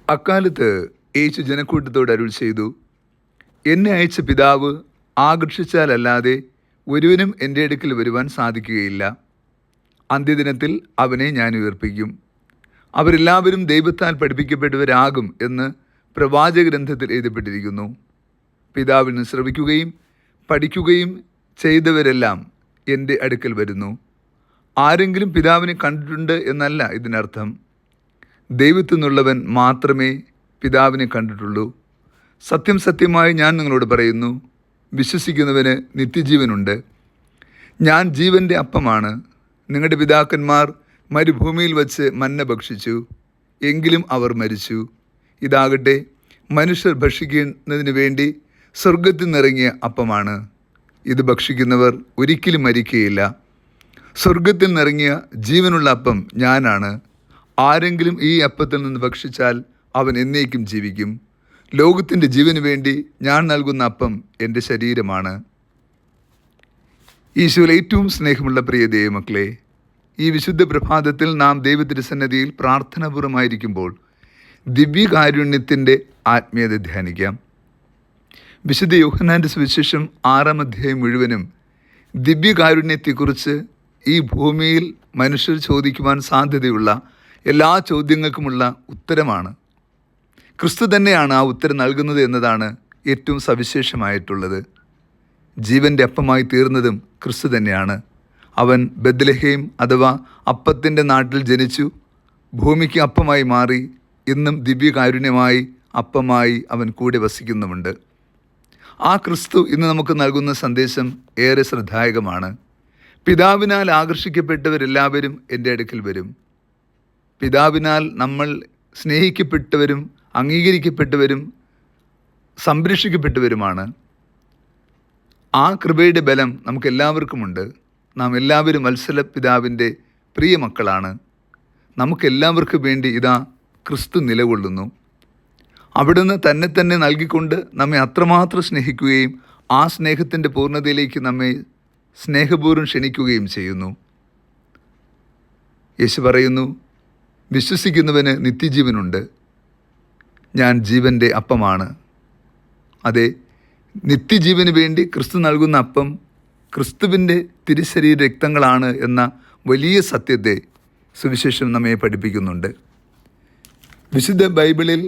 അക്കാലത്ത് യേശു ജനക്കൂട്ടത്തോട് അരുൾ ചെയ്തു, എന്നെ അയച്ച പിതാവ് ആകർഷിച്ചാലല്ലാതെ ഒരുവനും എൻ്റെ അടുക്കൽ വരുവാൻ സാധിക്കുകയില്ല. അന്ത്യദിനത്തിൽ അവനെ ഞാൻ ഉയർപ്പിക്കും. അവരെല്ലാവരും ദൈവത്താൽ പഠിപ്പിക്കപ്പെട്ടവരാകും എന്ന് പ്രവാചകഗ്രന്ഥത്തിൽ എഴുതപ്പെട്ടിരിക്കുന്നു. പിതാവിൽ നിന്ന് ശ്രവിക്കുകയും പഠിക്കുകയും ചെയ്തവരെല്ലാം എൻ്റെ അടുക്കൽ വരുന്നു. ആരെങ്കിലും പിതാവിനെ കണ്ടിട്ടുണ്ട് എന്നല്ല ഇതിനർത്ഥം. ദൈവത്തിൽ നിന്നുള്ളവൻ മാത്രമേ പിതാവിനെ കണ്ടിട്ടുള്ളൂ. സത്യം സത്യമായി ഞാൻ നിങ്ങളോട് പറയുന്നു, വിശ്വസിക്കുന്നവന് നിത്യജീവനുണ്ട്. ഞാൻ ജീവൻ്റെ അപ്പമാണ്. നിങ്ങളുടെ പിതാക്കന്മാർ മരുഭൂമിയിൽ വച്ച് മന്ന ഭക്ഷിച്ചു, എങ്കിലും അവർ മരിച്ചു. ഇതാകട്ടെ മനുഷ്യർ ഭക്ഷിക്കുന്നതിന് വേണ്ടി സ്വർഗത്തിൽ നിന്നിറങ്ങിയ അപ്പമാണ്. ഇത് ഭക്ഷിക്കുന്നവർ ഒരിക്കലും മരിക്കുകയില്ല. സ്വർഗത്തിൽ നിന്നിറങ്ങിയ ജീവനുള്ള അപ്പം ഞാനാണ്. ആരെങ്കിലും ഈ അപ്പത്തിൽ നിന്ന് ഭക്ഷിച്ചാൽ അവൻ എന്നേക്കും ജീവിക്കും. ലോകത്തിൻ്റെ ജീവന് വേണ്ടി ഞാൻ നൽകുന്ന അപ്പം എൻ്റെ ശരീരമാണ്. ഈശോയിൽ ഏറ്റവും സ്നേഹമുള്ള പ്രിയ ദൈവമക്കളെ, ഈ വിശുദ്ധ പ്രഭാതത്തിൽ നാം ദൈവത്തിൻ്റെ സന്നിധിയിൽ പ്രാർത്ഥനാപൂർവമായിരിക്കുമ്പോൾ ദിവ്യകാരുണ്യത്തിൻ്റെ ആത്മീയത ധ്യാനിക്കാം. വിശുദ്ധ യോഹന്നാൻ്റെ സുവിശേഷം 6-ാം അധ്യായം മുഴുവനും ദിവ്യകാരുണ്യത്തെക്കുറിച്ച് ഈ ഭൂമിയിൽ മനുഷ്യർ ചോദിക്കുവാൻ സാധ്യതയുള്ള എല്ലാ ചോദ്യങ്ങൾക്കുമുള്ള ഉത്തരമാണ്. ക്രിസ്തു തന്നെയാണ് ആ ഉത്തരം നൽകുന്നത് എന്നതാണ് ഏറ്റവും സവിശേഷമായിട്ടുള്ളത്. ജീവൻ്റെ അപ്പമായി തീർന്നതും ക്രിസ്തു തന്നെയാണ്. അവൻ ബെത്ലഹേം അഥവാ അപ്പത്തിൻ്റെ നാട്ടിൽ ജനിച്ചു, ഭൂമിക്ക് അപ്പമായി മാറി. ഇന്നും ദിവ്യകാരുണ്യമായി അപ്പമായി അവൻ കൂടെ വസിക്കുന്നുമുണ്ട്. ആ ക്രിസ്തു ഇന്ന് നമുക്ക് നൽകുന്ന സന്ദേശം ഏറെ ശ്രദ്ധായകമാണ്. പിതാവിനാൽ ആകർഷിക്കപ്പെട്ടവരെല്ലാവരും എൻ്റെ അടുക്കൽ വരും. പിതാവിനാൽ നമ്മൾ സ്നേഹിക്കപ്പെട്ടവരും അംഗീകരിക്കപ്പെട്ടവരും സംരക്ഷിക്കപ്പെട്ടവരുമാണ്. ആ കൃപയുടെ ബലം നമുക്കെല്ലാവർക്കുമുണ്ട്. നാം എല്ലാവരും വത്സല പിതാവിൻ്റെ പ്രിയ മക്കളാണ്. നമുക്കെല്ലാവർക്കും വേണ്ടി ഇതാ ക്രിസ്തു നിലകൊള്ളുന്നു. അവിടുന്ന് തന്നെ നൽകിക്കൊണ്ട് നമ്മെ അത്രമാത്രം സ്നേഹിക്കുകയും ആ സ്നേഹത്തിൻ്റെ പൂർണ്ണതയിലേക്ക് നമ്മെ സ്നേഹപൂർവ്വം ക്ഷണിക്കുകയും ചെയ്യുന്നു. യേശു പറയുന്നു, വിശ്വസിക്കുന്നവന് നിത്യജീവനുണ്ട്. ഞാൻ ജീവൻ്റെ അപ്പമാണ്. അതെ, നിത്യജീവന് വേണ്ടി ക്രിസ്തു നൽകുന്ന അപ്പം ക്രിസ്തുവിൻ്റെ തിരുശരീര രക്തങ്ങളാണ് എന്ന വലിയ സത്യത്തെ സുവിശേഷം നമ്മെ പഠിപ്പിക്കുന്നുണ്ട്. വിശുദ്ധ ബൈബിളിൽ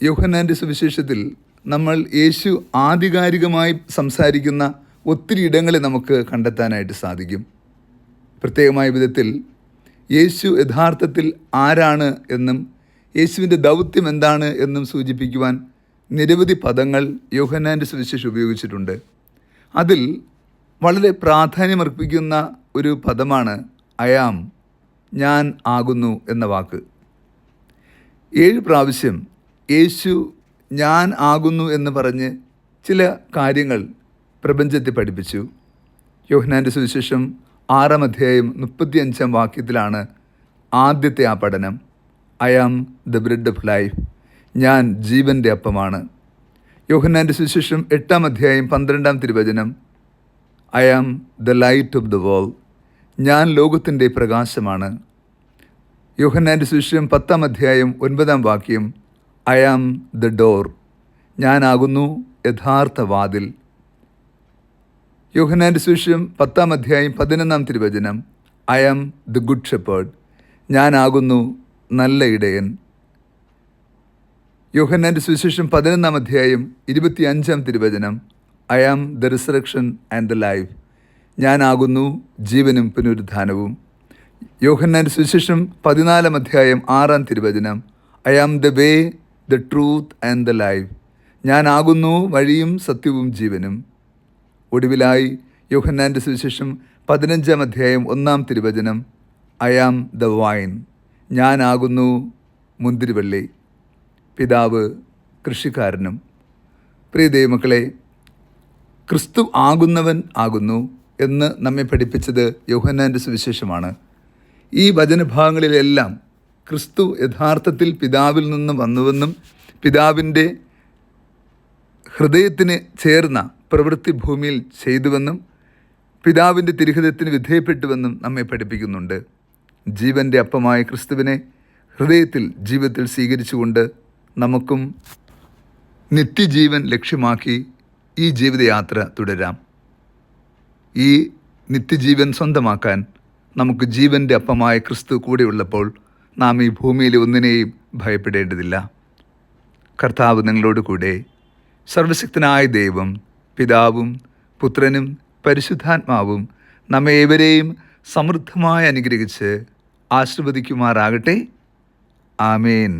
യോഹന്നാൻ്റെ സുവിശേഷത്തിൽ നമ്മൾ യേശു ആധികാരികമായി സംസാരിക്കുന്ന ഒത്തിരി ഇടങ്ങളെ നമുക്ക് കണ്ടെത്താനായിട്ട് സാധിക്കും. പ്രത്യേകമായ വിധത്തിൽ യേശു യഥാർത്ഥത്തിൽ ആരാണ് എന്നും യേശുവിൻ്റെ ദൗത്യം എന്താണ് എന്നും സൂചിപ്പിക്കുവാൻ നിരവധി പദങ്ങൾ യോഹന്നാൻ്റെ സുവിശേഷം ഉപയോഗിച്ചിട്ടുണ്ട്. അതിൽ വളരെ പ്രാധാന്യമർപ്പിക്കുന്ന ഒരു പദമാണ് അയാം, ഞാൻ ആകുന്നു എന്ന വാക്ക്. 7 പ്രാവശ്യം യേശു ഞാൻ ആകുന്നു എന്ന് പറഞ്ഞ് ചില കാര്യങ്ങൾ പ്രപഞ്ചത്തെ പഠിപ്പിച്ചു. യോഹന്നാൻ്റെ സുവിശേഷം 6-ാം അധ്യായം 35-ാം വാക്യത്തിലാണ് ആദ്യത്തെ ആ പഠനം. I am the bread of life, ഞാൻ ജീവൻ്റെ അപ്പമാണ്. യോഹന്നാൻ്റെ സുവിശേഷം 8-ാം അധ്യായം 12-ാം തിരുവചനം, I am the light of the world, ഞാൻ ലോകത്തിൻ്റെ പ്രകാശമാണ്. യോഹന്നാൻ്റെ സുവിശേഷം 10-ാം അധ്യായം 9-ാം വാക്യം, ഐ ആം ദ ഡോർ, ഞാനാകുന്നു യഥാർത്ഥ വാതിൽ. യോഹന്നാൻ്റെ സുവിശേഷം 10-ാം അധ്യായം 11-ാം തിരുവചനം, I am the good shepherd, ഞാനാകുന്നു നല്ല ഇടയൻ. യോഹന്നാൻ്റെ സുവിശേഷം 11-ാം അധ്യായം 25-ാം തിരുവചനം, I am the resurrection and the life, ഞാനാകുന്നു ജീവനും പുനരുത്ഥാനവും. യോഹന്നാൻ്റെ സുവിശേഷം 14-ാം അധ്യായം 6-ാം തിരുവചനം, I am the way, the truth and the life, ഞാനാകുന്നു വഴിയും സത്യവും ജീവനും. ഒടുവിലായി യോഹന്നാൻ്റെ സുവിശേഷം 15-ാം അധ്യായം 1-ാം തിരുവചനം, ഐ ആം ദ വൈൻ, ഞാനാകുന്നു മുന്തിരിവള്ളി. പിതാവ് കൃഷിക്കാരനും. പ്രിയ ദൈവമക്കളെ, ക്രിസ്തു ആകുന്നവൻ ആകുന്നു എന്ന് നമ്മെ പഠിപ്പിച്ചത് യോഹന്നാൻ്റെ സുവിശേഷമാണ്. ഈ വചനഭാഗങ്ങളിലെല്ലാം ക്രിസ്തു യഥാർത്ഥത്തിൽ പിതാവിൽ നിന്ന് വന്നുവെന്നും പിതാവിൻ്റെ ഹൃദയത്തിന് ചേർന്ന പ്രവൃത്തി ഭൂമിയിൽ ചെയ്തുവെന്നും പിതാവിൻ്റെ തിരുഹൃദയത്തിന് വിധേയപ്പെട്ടുവെന്നും നമ്മെ പഠിപ്പിക്കുന്നുണ്ട്. ജീവൻ്റെ അപ്പമായ ക്രിസ്തുവിനെ ഹൃദയത്തിൽ ജീവിതത്തിൽ സ്വീകരിച്ചുകൊണ്ട് നമുക്കും നിത്യജീവൻ ലക്ഷ്യമാക്കി ഈ ജീവിതയാത്ര തുടരാം. ഈ നിത്യജീവൻ സ്വന്തമാക്കാൻ നമുക്ക് ജീവൻ്റെ അപ്പമായ ക്രിസ്തു കൂടെയുള്ളപ്പോൾ നാം ഈ ഭൂമിയിലെ ഒന്നിനെയും ഭയപ്പെടേണ്ടതില്ല. കർത്താവ് നിങ്ങളോട് കൂടെ. സർവശക്തനായ ദൈവം, പിതാവും പുത്രനും പരിശുദ്ധാത്മാവും നമ്മെ ഏവരെയും സമൃദ്ധമായി അനുഗ്രഹിച്ച് ആശീർവദിക്കുമാറാകട്ടെ. ആമേൻ.